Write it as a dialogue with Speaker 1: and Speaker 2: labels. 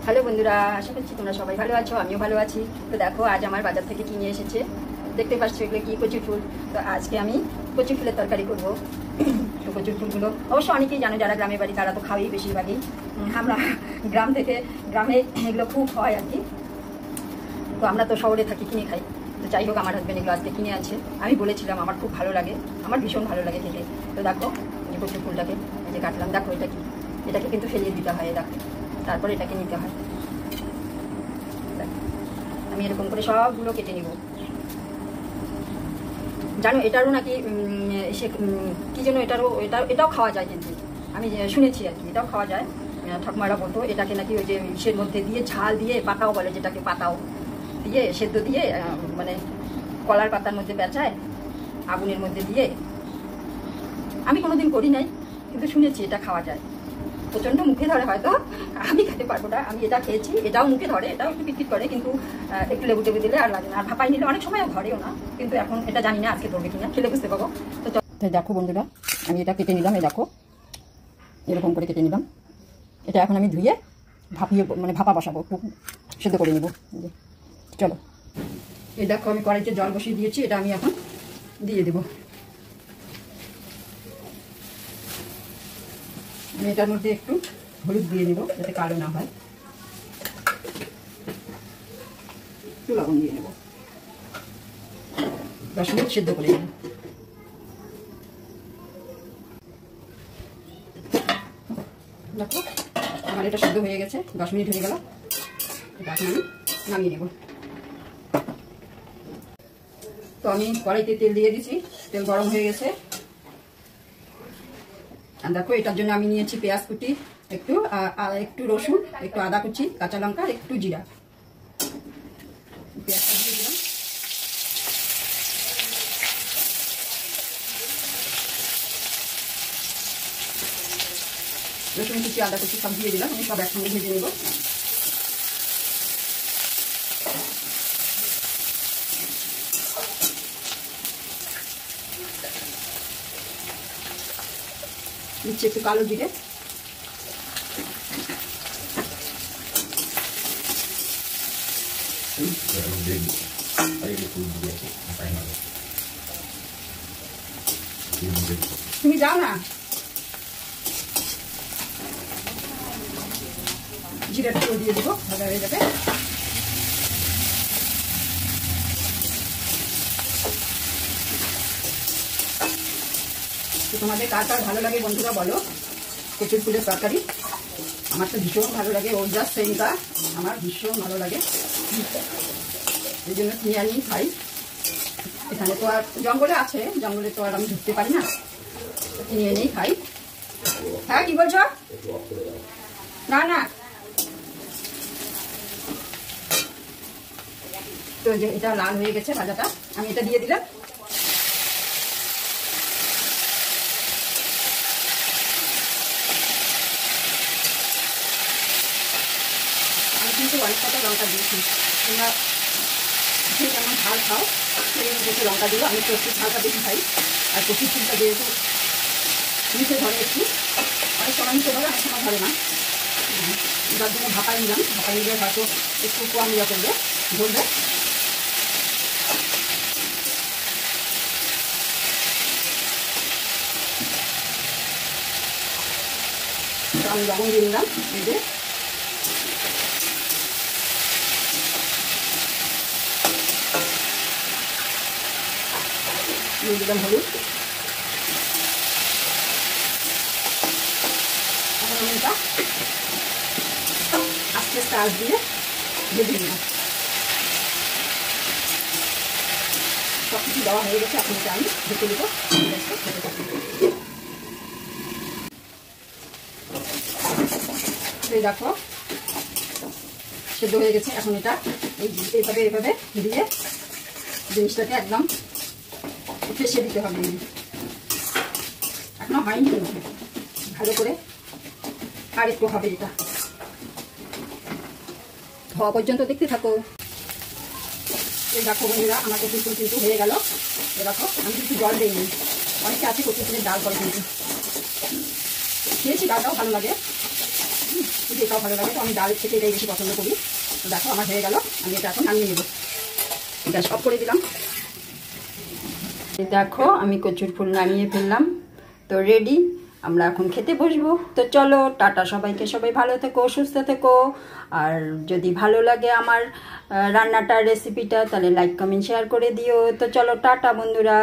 Speaker 1: Hello বন্ধুরা, আশা করছি তোমরা সবাই ভালো আছো, আমিও ভালো আছি। তো দেখো, আজ আমার বাজার থেকে কিনে এসেছে, দেখতে পাচ্ছ এগুলো কি কচু ফুল। তো আজকে আমি কচু ফুলের তরকারি করবো। তো কচু ফুলগুলো অবশ্য অনেকেই জানো, যারা গ্রামের বাড়ি তারা তো খাওয়াই বেশিরভাগই। আমরা গ্রামে এগুলো খুব হয় আর কি। তো আমরা তো শহরে থাকি, কিনে খাই। তো যাই হোক, আমার হাজব্যান্ড এগুলো আজকে কিনে আছে। আমি বলেছিলাম আমার খুব ভালো লাগে, আমার ভীষণ ভালো লাগে খেতে। তো দেখো এই কচু ফুলটাকে এই যে কাটলাম। দেখো এটা কি, এটাকে কিন্তু ফেলিয়ে দিতে হয়, দেখো, তারপর এটাকে নিতে হয়। আমি এরকম করে সবগুলো কেটে নিব। জানো এটারও নাকি কি যেন এটাও খাওয়া যায়, কিন্তু আমি শুনেছি আর কি, এটাও খাওয়া যায়। ঠাকুমারা বলতো এটাকে নাকি ওই যে ইসের মধ্যে দিয়ে ঝাল দিয়ে, পাতাও বলে যেটাকে, পাতাও দিয়ে সেদ্ধ দিয়ে, মানে কলার পাতার মধ্যে বেচায়, আগুনের মধ্যে দিয়ে। আমি কোনোদিন করি নাই, কিন্তু শুনেছি এটা খাওয়া যায়। প্রচণ্ড মুখে ধরে, হয়তো আমি খেতে পারবো না। আমি এটা খেয়েছি, এটাও মুখে ধরে, এটাও একটু পিটপিট করে, কিন্তু একটু লেবু টেবু দিলে আর লাগে না। আর ভাপাই নিলে অনেক সময় ধরেও না, কিন্তু এখন এটা জানি না আজকে ধরবে কিনা, খেলে বুঝতে পারবো। তো দেখো বন্ধুরা, আমি এটা কেটে নিলাম। এই দেখো এরকম করে কেটে নিলাম। এটা এখন আমি ধুয়ে ভাপিয়ে, মানে ভাপা বসাবো, একটু সেদ্ধ করে নেবো। চলো, এই দেখো আমি কড়াইতে জল বসিয়ে দিয়েছি, এটা আমি এখন দিয়ে দেবো। আমি এটার মধ্যে একটু হলুদ দিয়ে দেবো, যাতে কালো না হয়। একটু লবণ দিয়ে নেব, 10 মিনিট সেদ্ধ করে নেব। দেখো আমার এটা সেদ্ধ হয়ে গেছে, 10 মিনিট হয়ে গেল। এটা এখন আমি নামিয়ে নেব। তো আমি কড়াইতে তেল দিয়ে দিচ্ছি, তেল গরম হয়ে গেছে। আর দেখো এটার জন্য আমি নিয়েছি পেঁয়াজ কুচি একটু, আর একটু রসুন, একটু আদা কুচি, কাঁচা লঙ্কা, আর একটু জিরা। পেঁয়াজটা দিয়ে দিলাম। রসুন কুচি, আদা কুচি সব দিয়ে দিলাম। আমি সব একসঙ্গে ভেজে নেব। দিচ্ছি একটু কালো জিরে, তুমি যাও না, জিরাটা দিয়ে দেবো, ভালো হয়ে যাবে। তোমাদের কার কার ভালো লাগে বন্ধুরা বলো কচুর ফুলের তরকারি। আমার তো ভীষণ ভালো লাগে, ওর যা সেন্টটা আমার ভীষণ ভালো লাগে, এই জন্য কিনে আনি খাই। এখানে তো আর জঙ্গলে আছে, জঙ্গলে তো আর আমি ঢুকতে পারি না, কিনে এনেই খাই। হ্যাঁ কি বলছো? না না, তো যে এটা লাল হয়ে গেছে ভাজাটা, আমি এটা দিয়ে দিলাম। আমি কিন্তু অনেক কটা লঙ্কা দিয়েছি, তোমরা যে যেমন ঝাল খাও সেই অনুযায়ী লঙ্কা দিও। আমি তো একটু ঝালটা বেশি খাই। আর কচুর ফুলটা যেহেতু নিচে ধরে, একটু অনেক সময় নিচে ধরে, অনেক সময় ধরে না, যার জন্য ভাপাই নিলাম। ভাপাই নিলে হয়তো একটু কম ইয়ে করবে, ধরবে। আমি লবণ দিয়ে নিলাম, এই যে দিয়ে দিলাম হলুদ। এখন আমি এটা আস্তে আস্তে আঁচ দিয়ে ভেজে নিলাম। সব কিছু দেওয়া হয়ে গেছে, এখন এটা আমি ঢেকে দেবো। দেখো সেদ্ধ হয়ে গেছে। এখন এটা এইভাবে দিয়ে জিনিসটাকে একদম ফেসে দিতে হবে। এখনো হয়নি ভালো করে, আর একটু হবে। এটা হওয়া পর্যন্ত দেখতে থাকো। এই দেখো বন্ধুরা, আমার কচুর ফুল কিন্তু হয়ে গেল। দেখো আমি কিছু জল দিইনি, অনেকে আছে কচুর ফুলের ডাল করে, কিন্তু খেয়েছি, ডালটাও ভালো লাগে। যেটাও ভালো লাগে, তো আমি ডাল থেকে এটাই বেশি পছন্দ করি। তো দেখো আমার হয়ে গেল, আমি এটা এখন নামিয়ে নেব। গ্যাস অফ করে দিলাম। দেখো আমি কচুর ফুল নামিয়ে ফেললাম, তো রেডি, আমরা এখন খেতে বসবো। তো চলো টাটা সবাইকে, সবাই ভালো থেকো, সুস্থ থেকো। আর যদি ভালো লাগে আমার রান্নাটার রেসিপিটা, তাহলে লাইক কমেন্ট শেয়ার করে দিও। তো চলো টাটা বন্ধুরা।